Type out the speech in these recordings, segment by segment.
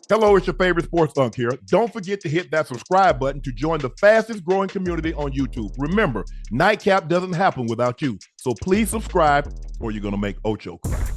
Hello, it's your favorite sports Unc here. Don't forget to hit that subscribe button to join the fastest growing community on YouTube. Remember, Nightcap doesn't happen without you. So please subscribe or you're going to make Ocho cry.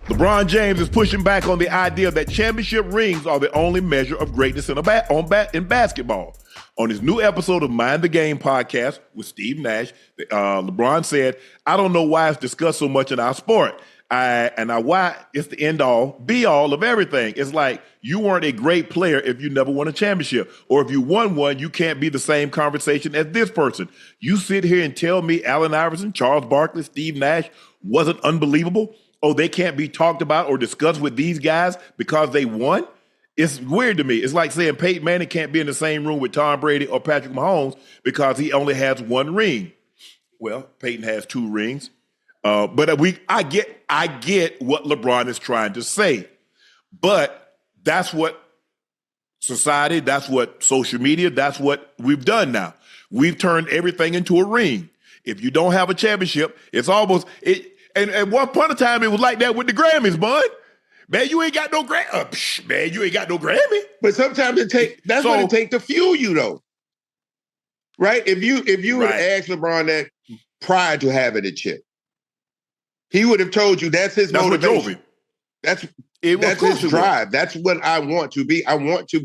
LeBron James is pushing back on the idea that championship rings are the only measure of greatness in basketball. On his new episode of Mind the Game podcast with Steve Nash, LeBron said, "I don't know why it's discussed so much in our sport. Why it's the end all, be all of everything. It's like you weren't a great player if you never won a championship. Or if you won one, you can't be the same conversation as this person. You sit here and tell me Allen Iverson, Charles Barkley, Steve Nash wasn't unbelievable? Oh, they can't be talked about or discussed with these guys because they won? It's weird to me. It's like saying Peyton Manning can't be in the same room with Tom Brady or Patrick Mahomes because he only has one ring. Well, Peyton has two rings. But I get what LeBron is trying to say. But that's what society, that's what social media, that's what we've done now. We've turned everything into a ring. If you don't have a championship, it's almost it. And at one point in time, it was like that with the Grammys, bud. Man, you ain't got no Grammy. Man, you ain't got no Grammy. But sometimes that's what it takes to fuel you, though. Right? If you would have asked LeBron that prior to having a chip, he would have told you that's his motivation. What drove him. That's his drive. That's what I want to be. I want to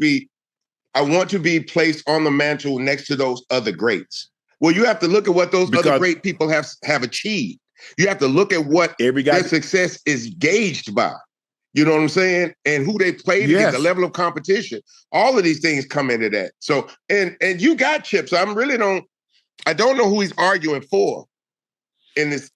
be placed on the mantle next to those other greats. Well, you have to look at what those other great people have achieved. You have to look at what their success is gauged by. You know what I'm saying? And who they played against, the level of competition. All of these things come into that. So, and you got chips. I don't know who he's arguing for in this.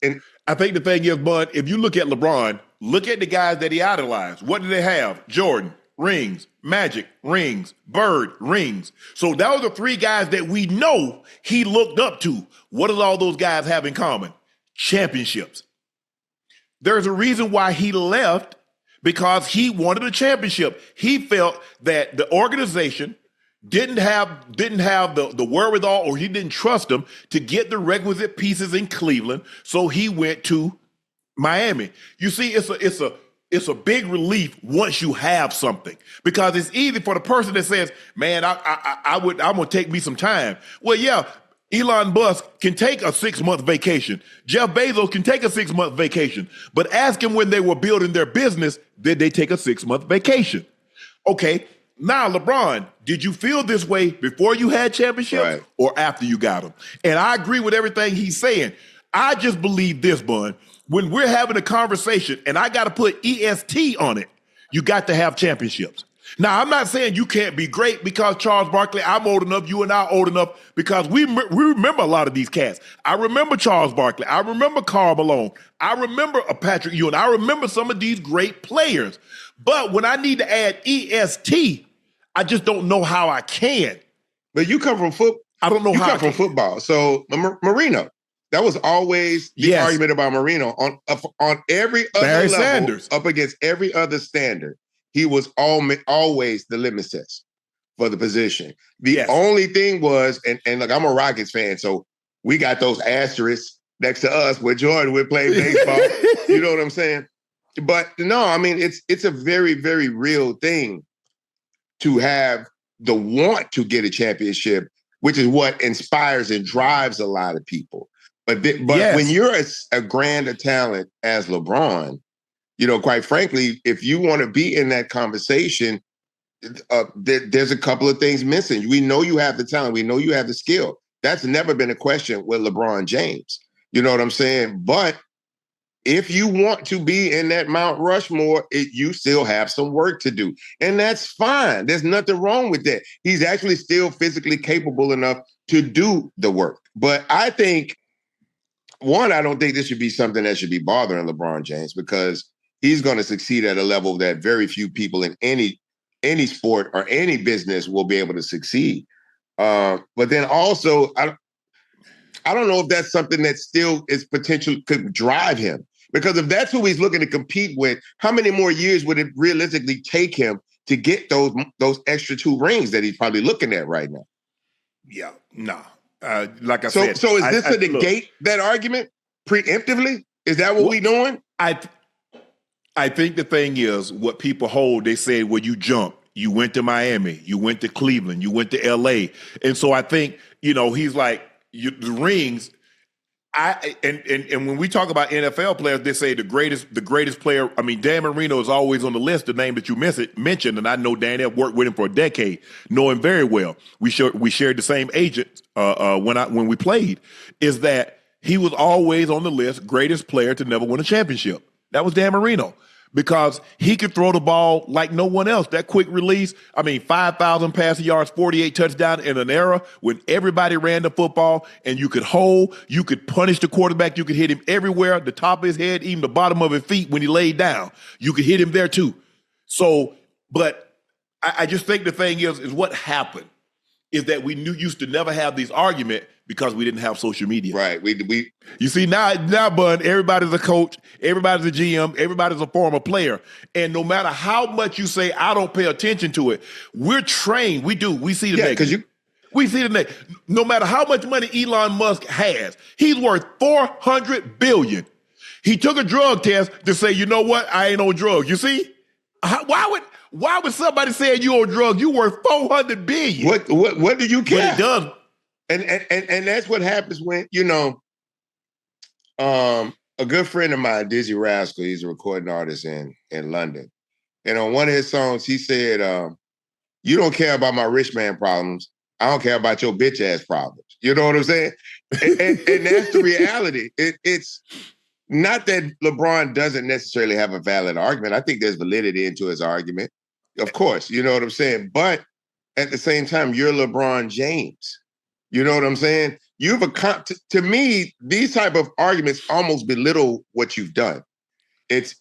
I think the thing is, Bud, if you look at LeBron, look at the guys that he idolized. What did they have? Jordan, rings. Magic, rings. Bird, rings. So those are three guys that we know he looked up to. What does all those guys have in common? Championships. There's a reason why he left, because he wanted a championship. He felt that the organization didn't have the wherewithal, or he didn't trust them to get the requisite pieces in Cleveland, so he went to Miami. You see, it's a big relief once you have something, because it's easy for the person that says, "Man, I'm gonna take me some time." Well, yeah, Elon Musk can take a 6-month vacation. Jeff Bezos can take a 6-month vacation. But ask him when they were building their business, did they take a 6-month vacation? Okay. Now, LeBron, did you feel this way before you had championships or after you got them? And I agree with everything he's saying. I just believe this, Bun. When we're having a conversation and I got to put EST on it, you got to have championships. Now, I'm not saying you can't be great, because Charles Barkley, I'm old enough, you and I are old enough, because we remember a lot of these cats. I remember Charles Barkley. I remember Karl Malone. I remember Patrick Ewing. I remember some of these great players. But when I need to add EST, I just don't know how I can. But you come from football. I don't know how. You come from football. So Marino, that was always the argument about Marino on every other Barry level, Sanders, up against every other standard. He was always the litmus test for the position. The only thing was, and look, I'm a Rockets fan, so we got those asterisks next to us where Jordan would play baseball. You know what I'm saying? But no, I mean, it's a very, very real thing to have the want to get a championship, which is what inspires and drives a lot of people. But when you're a grander talent as LeBron, you know, quite frankly, if you want to be in that conversation, there's a couple of things missing. We know you have the talent. We know you have the skill. That's never been a question with LeBron James. You know what I'm saying? But if you want to be in that Mount Rushmore, you still have some work to do. And that's fine. There's nothing wrong with that. He's actually still physically capable enough to do the work. But I think, one, I don't think this should be something that should be bothering LeBron James, because he's going to succeed at a level that very few people in any sport or any business will be able to succeed. But then also, I don't know if that's something that still is potential could drive him. Because if that's who he's looking to compete with, how many more years would it realistically take him to get those extra 2 rings that he's probably looking at right now? Yeah, no. Like I said. So is this to negate that argument preemptively? Is that what we doing? I think the thing is what people hold. They say, well, you jumped. You went to Miami. You went to Cleveland. You went to L.A. And so I think, he's like, the rings. And when we talk about NFL players, they say the greatest player. I mean, Dan Marino is always on the list, the name that you mentioned, and I know Dan. I've worked with him for a decade, know him very well. We shared the same agent when we played. Is that he was always on the list, greatest player to never win a championship. That was Dan Marino. Because he could throw the ball like no one else. That quick release, 5,000 passing yards, 48 touchdowns in an era when everybody ran the football and you could hold, you could punish the quarterback, you could hit him everywhere, the top of his head, even the bottom of his feet when he laid down. You could hit him there too. So, but I just think the thing is what happened is that we used to never have these arguments because we didn't have social media. Right. We You see, now, Bun, everybody's a coach, everybody's a GM, everybody's a former player. And no matter how much you say, I don't pay attention to it, we're trained. We do. We see the negative. We see the negative. No matter how much money Elon Musk has, he's worth $400 billion. He took a drug test to say, you know what? I ain't on drugs. You see? Why would somebody say you on drugs? You worth $400 billion. What do you care? But it does. And that's what happens when, a good friend of mine, Dizzy Rascal, he's a recording artist in London. And on one of his songs, he said, you don't care about my rich man problems. I don't care about your bitch ass problems. You know what I'm saying? And that's the reality. It's not that LeBron doesn't necessarily have a valid argument. I think there's validity into his argument. Of course, you know what I'm saying? But at the same time, you're LeBron James. You know what I'm saying? To me, these type of arguments almost belittle what you've done. It's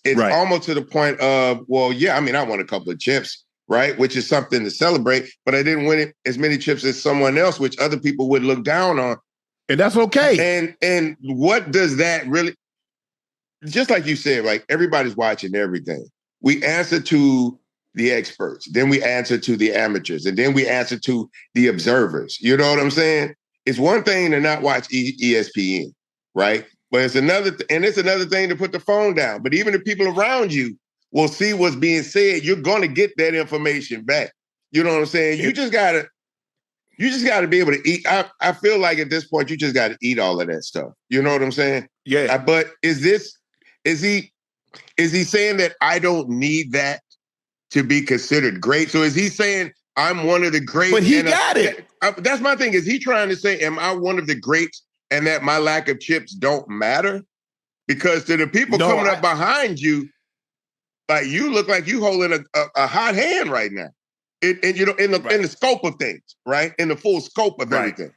right. Almost to the point of, well, yeah, I won a couple of chips, right? Which is something to celebrate, but I didn't win as many chips as someone else, which other people would look down on. And that's okay. And what does that really, just like you said, like everybody's watching everything. We answer to the experts, then we answer to the amateurs, and then we answer to the observers. You know what I'm saying? It's one thing to not watch ESPN, right? But it's another thing to put the phone down. But even the people around you will see what's being said. You're going to get that information back. You know what I'm saying? You just gotta be able to eat. I feel like at this point you just got to eat all of that stuff. You know what I'm saying? Yeah. But is he saying that I don't need that to be considered great? So is he saying I'm one of the greats? But he got it. That's my thing. Is he trying to say, am I one of the greats and that my lack of chips don't matter? Because to the people coming up behind you, like you look like you holding a hot hand right now. In the scope of things, right? In the full scope of everything.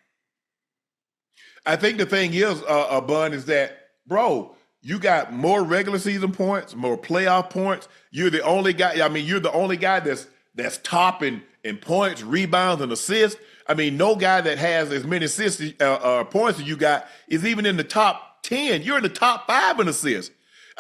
I think the thing is, Bun, is that, bro, you got more regular season points, more playoff points. You're the only guy. You're the only guy that's top in points, rebounds, and assists. No guy that has as many assists points as you got is even in the top 10. You're in the top 5 in assists.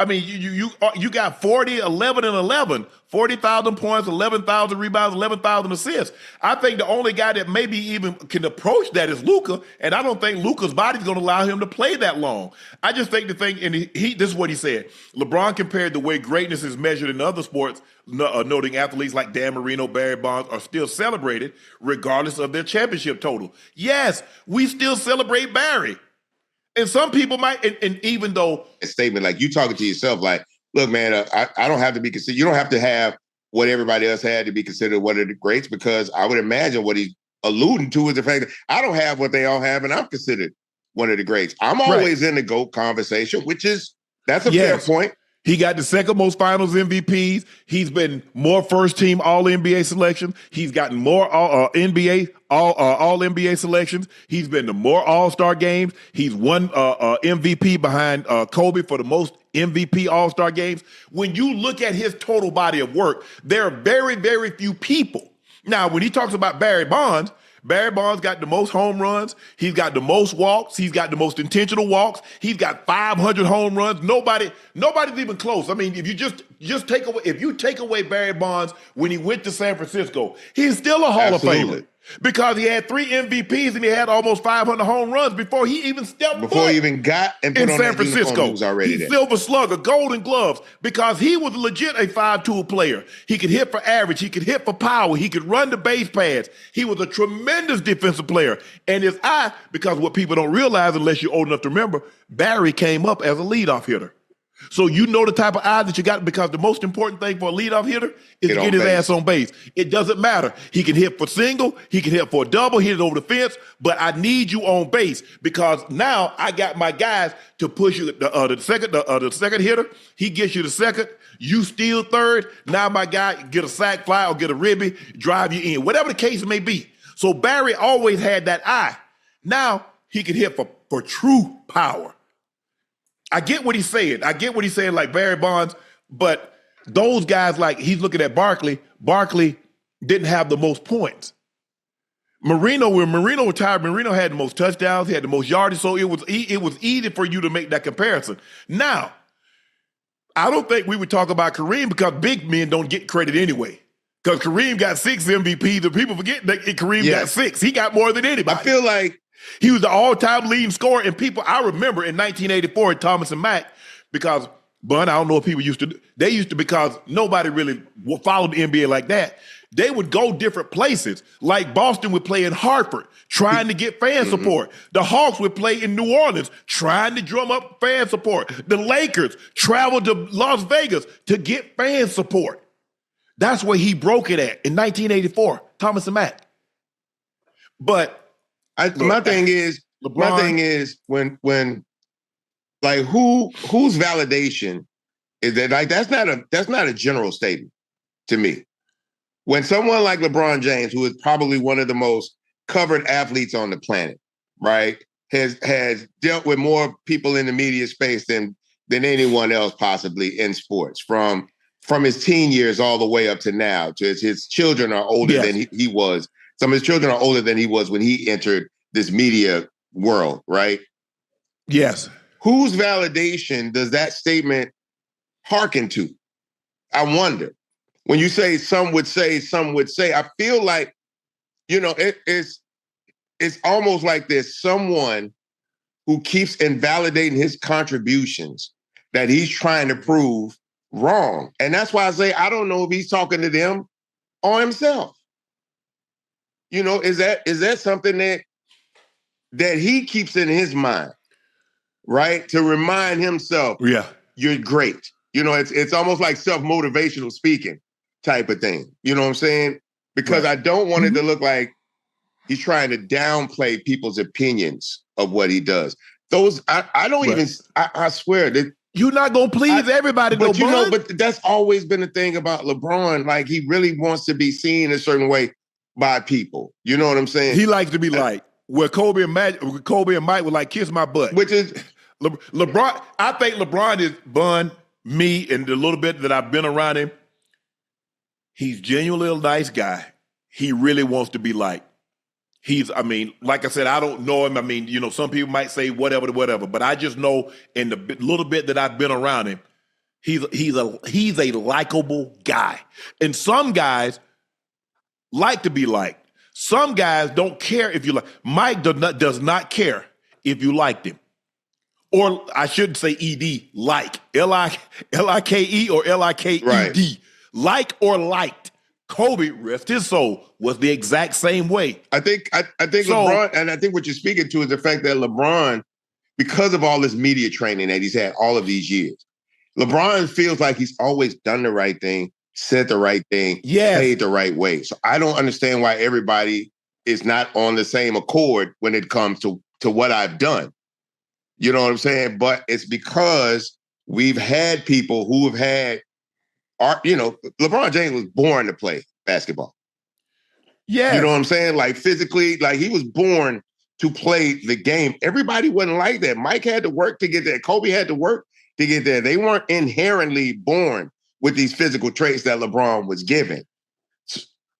You got 40, 11, and 11, 40,000 points, 11,000 rebounds, 11,000 assists. I think the only guy that maybe even can approach that is Luka, and I don't think Luka's body's going to allow him to play that long. I just think the thing, and this is what he said. LeBron compared the way greatness is measured in other sports, noting athletes like Dan Marino, Barry Bonds are still celebrated regardless of their championship total. Yes, we still celebrate Barry. And some people might, and even though a statement like you talking to yourself, like, look, man, I don't have to be considered. You don't have to have what everybody else had to be considered one of the greats, because I would imagine what he's alluding to is the fact that I don't have what they all have, and I'm considered one of the greats. I'm always in the GOAT conversation, that's a fair point. He got the second most finals MVPs. He's been more first team All NBA selections. He's gotten more All NBA selections. He's been to more All-Star games. He's won MVP behind Kobe for the most MVP All-Star games. When you look at his total body of work, there are very, very few people. Now, when he talks about Barry Bonds got the most home runs. He's got the most walks. He's got the most intentional walks. He's got 500 home runs. Nobody's even close. If you just take away Barry Bonds when he went to San Francisco, he's still a Hall of Famer. Because he had 3 MVPs and he had almost 500 home runs before he even stepped Before foot he even got and put in on San that uniform, Francisco. he was already there. Silver Slugger, Golden Gloves, because he was legit a 5-tool player. He could hit for average. He could hit for power. He could run the base pads. He was a tremendous defensive player. And his eye, because what people don't realize unless you're old enough to remember, Barry came up as a leadoff hitter. So you know the type of eye that you got, because the most important thing for a leadoff hitter is to get his ass on base. It doesn't matter. He can hit for single, he can hit for a double, hit it over the fence, but I need you on base, because now I got my guys to push you. The second hitter, he gets you the second, you steal third. Now my guy get a sac fly or get a ribby, drive you in, whatever the case may be. So Barry always had that eye. Now he can hit for true power. I get what he's saying. I get what he's saying, like Barry Bonds, but those guys, like he's looking at Barkley. Barkley didn't have the most points. When Marino retired, Marino had the most touchdowns, he had the most yardage, so it was easy for you to make that comparison. Now, I don't think we would talk about Kareem, because big men don't get credit anyway. Because Kareem got 6 MVPs, and people forget that Kareem got 6. He got more than anybody. I feel like he was the all-time leading scorer, and people, I remember in 1984 at Thomas and Mack, because, Bun, I don't know if people used to, they used to, because nobody really followed the NBA like that, they would go different places. Like Boston would play in Hartford, trying to get fan support. The Hawks would play in New Orleans, trying to drum up fan support. The Lakers traveled to Las Vegas to get fan support. That's where he broke it at in 1984, Thomas and Mack. But my thing is when like whose validation is that? Like that's not a general statement to me. When someone like LeBron James, who is probably one of the most covered athletes on the planet, right, has dealt with more people in the media space than anyone else possibly in sports, from his teen years all the way up to now. To his children are older than he was. Some of his children are older than he was when he entered this media world, right? Yes. Whose validation does that statement hearken to? I wonder. When you say some would say, I feel like, it's almost like there's someone who keeps invalidating his contributions that he's trying to prove wrong. And that's why I say I don't know if he's talking to them or himself. Is that something that he keeps in his mind, right? To remind himself, you're great. It's almost like self-motivational speaking type of thing. You know what I'm saying? Because I don't want it to look like he's trying to downplay people's opinions of what he does. Those, I don't even, I swear that you're not going to please everybody, but but that's always been the thing about LeBron. Like, he really wants to be seen a certain way by people. You know what I'm saying? He likes to be liked. Where Kobe and Mike would like kiss my butt. Which is LeBron. I think LeBron is me, and the little bit that I've been around him. He's genuinely a nice guy. He really wants to be liked. Like I said, I don't know him. Some people might say whatever, but I just know in the little bit that I've been around him, he's a likable guy. And some guys like to be liked. Some guys don't care if you like. Mike does not care if you liked him. Or I shouldn't say ED, like. L-I-K-E or L-I-K-E-D. Right. Like or liked. Kobe, rest his soul, was the exact same way. I think LeBron, and I think what you're speaking to is the fact that LeBron, because of all this media training that he's had all of these years, LeBron feels like he's always done the right thing, said the right thing, paid the right way. So I don't understand why everybody is not on the same accord when it comes to what I've done. You know what I'm saying? But it's because we've had people who have had LeBron James was born to play basketball. Yeah. You know what I'm saying? Like physically, like he was born to play the game. Everybody wasn't like that. Mike had to work to get there. Kobe had to work to get there. They weren't inherently born with these physical traits that LeBron was given.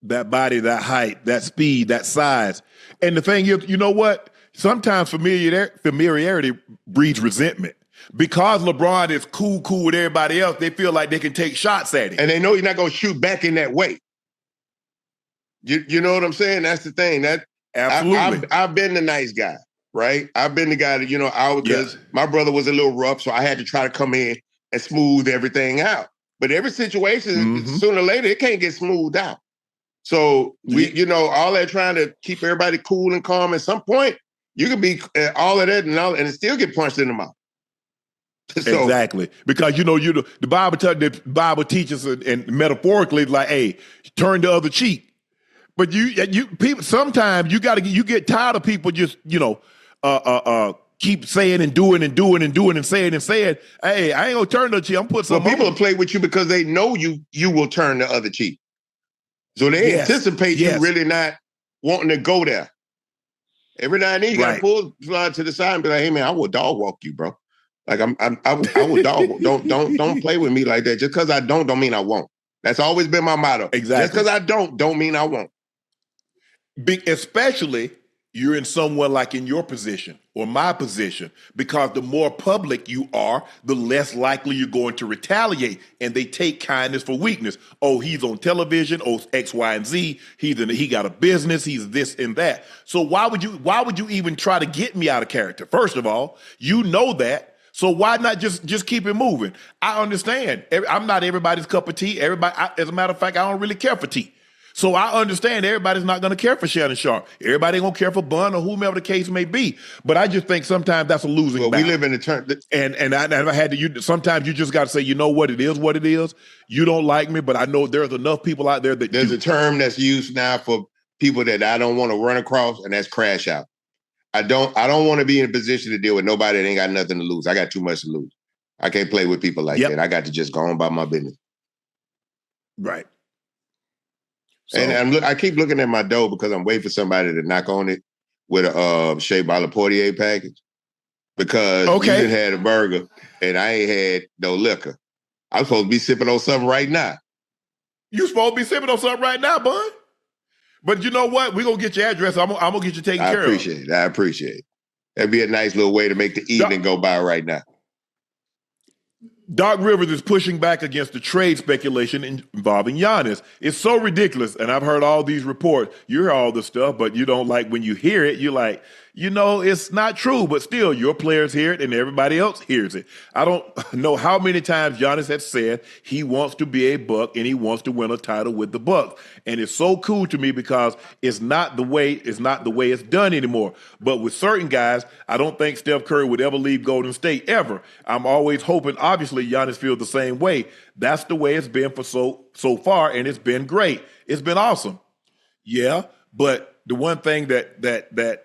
That body, that height, that speed, that size. And the thing is, you know what? Sometimes familiarity breeds resentment. Because LeBron is cool with everybody else, they feel like they can take shots at him. And they know he's not going to shoot back in that way. You know what I'm saying? That's the thing. That Absolutely. I've been the nice guy, right? I've been the guy that, because my brother was a little rough, so I had to try to come in and smooth everything out. But every situation, sooner or later, it can't get smoothed out. So all that trying to keep everybody cool and calm, at some point, you can be all of that and it still get punched in the mouth. So, exactly, because the Bible teaches and metaphorically like, hey, turn the other cheek. But people sometimes you get tired of people just keep saying and doing and doing and doing and saying, hey, I ain't gonna turn the cheek. I'm putting something. Well, people will play with you because they know you will turn the other cheek, so they anticipate you really not wanting to go there. Every now and then you gotta pull slide to the side and be like, hey man, I will dog walk you, bro. Like I will dog. Don't play with me like that. Just because I don't mean I won't. That's always been my motto. Exactly. Just because I don't mean I won't. Especially you're in someone like in your position or my position, because the more public you are, the less likely you're going to retaliate, and they take kindness for weakness. Oh, he's on television. Oh, X, Y, and Z. He got a business. He's this and that. So why would you even try to get me out of character? First of all, you know that. So why not just keep it moving? I understand. I'm not everybody's cup of tea. As a matter of fact, I don't really care for tea. So I understand everybody's not going to care for Shannon Sharpe. Everybody ain't going to care for Bun or whomever the case may be. But I just think sometimes that's a losing battle. We live in a turn. And I had to. Sometimes you just got to say, you know what, it is what it is. You don't like me, but I know there's enough people out there that there's a term that's used now for people that I don't want to run across, and that's crash out. I don't want to be in a position to deal with nobody that ain't got nothing to lose. I got too much to lose. I can't play with people like that. I got to just go on about my business. Right. So, and I keep looking at my dough because I'm waiting for somebody to knock on it with a Shea by LaPortier package, because you done had a burger and I ain't had no liquor. I'm supposed to be sipping on something right now. You supposed to be sipping on something right now, Bun? But you know what? We're going to get your address. I'm going to get you taken care of. I appreciate it. That'd be a nice little way to make the evening go by right now. Doc Rivers is pushing back against the trade speculation involving Giannis. It's so ridiculous, and I've heard all these reports. You hear all this stuff, but you don't like when you hear it. You're like, it's not true, but still, your players hear it and everybody else hears it. I don't know how many times Giannis has said he wants to be a Buck and he wants to win a title with the Bucks, and it's so cool to me because it's not the way it's done anymore. But with certain guys, I don't think Steph Curry would ever leave Golden State ever. I'm always hoping, obviously, Giannis feels the same way. That's the way it's been for so far, and it's been great. It's been awesome. Yeah, but the one thing that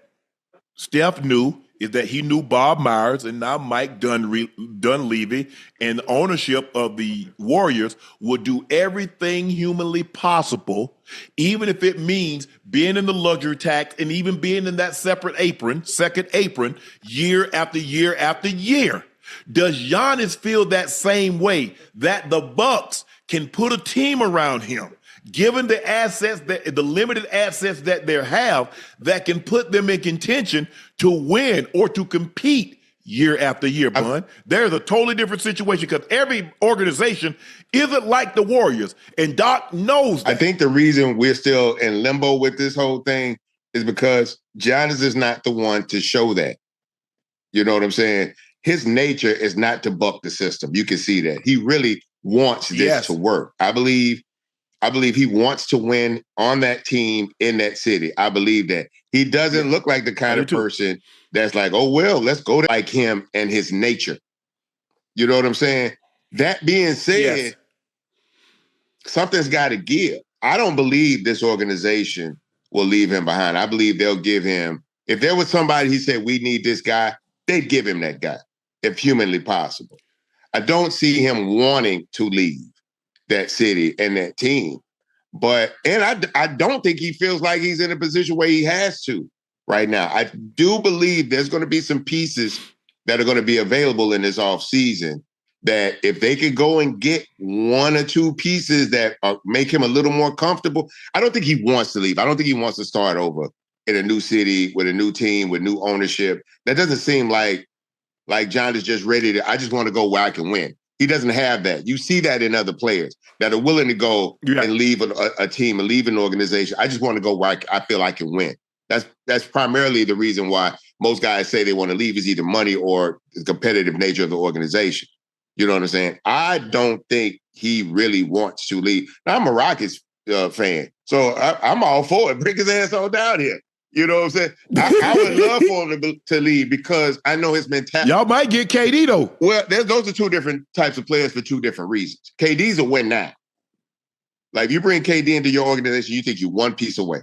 Steph knew is that he knew Bob Myers and now Mike Dunleavy and ownership of the Warriors would do everything humanly possible, even if it means being in the luxury tax and even being in that second apron, year after year after year. Does Giannis feel that same way, that the Bucks can put a team around him, given the limited assets that they have, that can put them in contention to win or to compete year after year, Bun? There's a totally different situation because every organization isn't like the Warriors, and Doc knows that. I think the reason we're still in limbo with this whole thing is because Giannis is not the one to show that. You know what I'm saying? His nature is not to buck the system. You can see that. He really wants this to work. I believe he wants to win on that team in that city. I believe that. He doesn't look like the kind of person that's like, oh, well, let's go to like him and his nature. You know what I'm saying? That being said, something's got to give. I don't believe this organization will leave him behind. I believe they'll give him, if there was somebody he said, we need this guy, they'd give him that guy, if humanly possible. I don't see him wanting to leave that city and that team. And I don't think he feels like he's in a position where he has to right now. I do believe there's going to be some pieces that are going to be available in this offseason that if they could go and get one or two pieces that make him a little more comfortable. I don't think he wants to leave. I don't think he wants to start over in a new city with a new team, with new ownership. That doesn't seem like John is just ready to, I just want to go where I can win. He doesn't have that. You see that in other players that are willing to go and leave a team and leave an organization. I just want to go where I feel I can win. That's primarily the reason why most guys say they want to leave is either money or the competitive nature of the organization. You know what I'm saying? I don't think he really wants to leave. Now, I'm a Rockets fan, so I'm all for it. Bring his ass on down here. You know what I'm saying? I would love for him to leave because I know his mentality. Y'all might get KD, though. Well, those are two different types of players for two different reasons. KD's a win now. Like, if you bring KD into your organization, you think you're one piece away.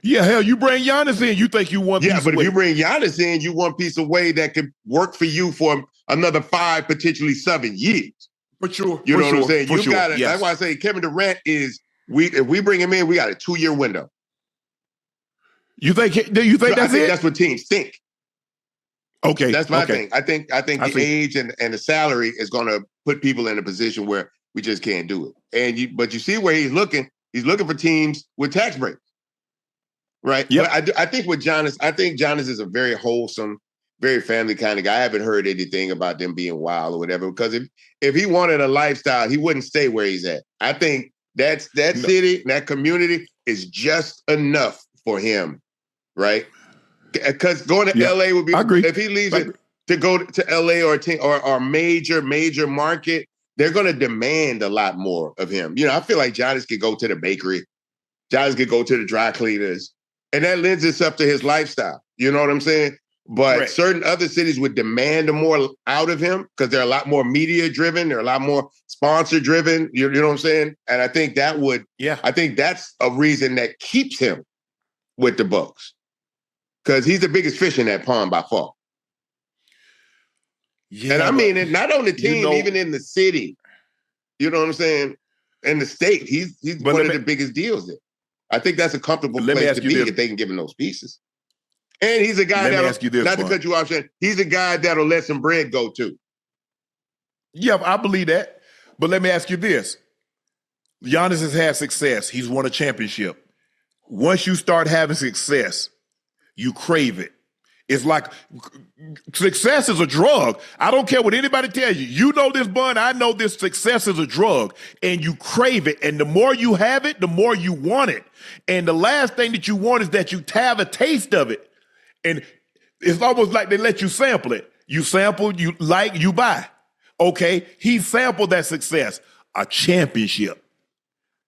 Yeah, hell, you bring Giannis in, you think you one piece away. Yeah, but if you bring Giannis in, you one piece away that could work for you for another 5, potentially 7 years. For sure. You know what I'm saying? You got it. That's why I say Kevin Durant if we bring him in, we got a 2-year window. You think that's it? That's what teams think. Okay. That's my thing. I think the age and the salary is going to put people in a position where we just can't do it. But you see where he's looking. He's looking for teams with tax breaks. Right? Yeah. I think with Giannis, Giannis is a very wholesome, very family kind of guy. I haven't heard anything about them being wild or whatever, because if he wanted a lifestyle, he wouldn't stay where he's at. I think that city, that community is just enough for him. Right? Because going to LA would be, if he leaves it to go to LA or a major market, they're going to demand a lot more of him. You know, I feel like Giannis could go to the bakery, Giannis could go to the dry cleaners, and that lends itself to his lifestyle. You know what I'm saying? But certain other cities would demand more out of him because they're a lot more media driven, they're a lot more sponsor driven. You know what I'm saying? And I think I think that's a reason that keeps him with the Bucks. Because he's the biggest fish in that pond by far. Yeah, and I mean it not on the team, even in the city. You know what I'm saying? In the state, he's one of the biggest deals there. I think that's a comfortable place to be if they can give him those pieces. And he's a guy to cut you off, Shannon, he's a guy that'll let some bread go too. Yeah, I believe that. But let me ask you this. Giannis has had success. He's won a championship. Once you start having success, you crave it. It's like success is a drug. I don't care what anybody tells you. You know this, Bun. I know this. Success is a drug, and you crave it. And the more you have it, the more you want it. And the last thing that you want is that you have a taste of it. And it's almost like they let you sample it. You sample, you like, you buy. Okay, he sampled that success, a championship.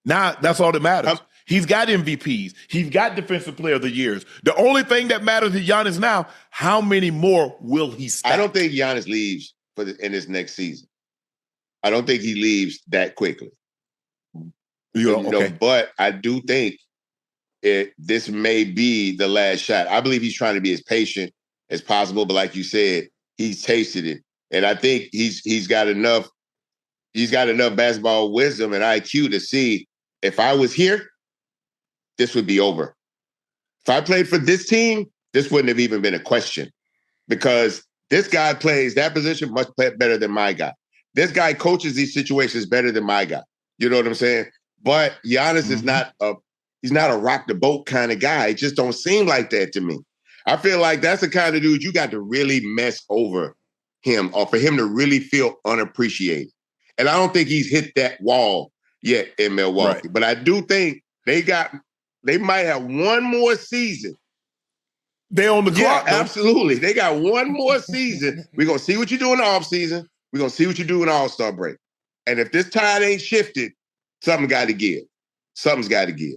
Now that's all that matters. He's got MVPs. He's got Defensive Player of the Years. The only thing that matters to Giannis now, how many more will he stack? I don't think Giannis leaves in this next season. I don't think he leaves that quickly. But I do think this may be the last shot. I believe he's trying to be as patient as possible, but like you said, he's tasted it. And I think he's got enough basketball wisdom and IQ to see if I was here, this would be over. If I played for this team, this wouldn't have even been a question because this guy plays that position much better than my guy. This guy coaches these situations better than my guy. You know what I'm saying? But Giannis is not a rock the boat kind of guy. It just don't seem like that to me. I feel like that's the kind of dude you got to really mess over him or for him to really feel unappreciated. And I don't think he's hit that wall yet in Milwaukee. Right. But I do think they might have one more season. They on the clock. Yeah, absolutely. They got one more season. We're going to see what you do in the offseason. We're going to see what you do in All-Star break. And if this tide ain't shifted, something got to give. Something's got to give.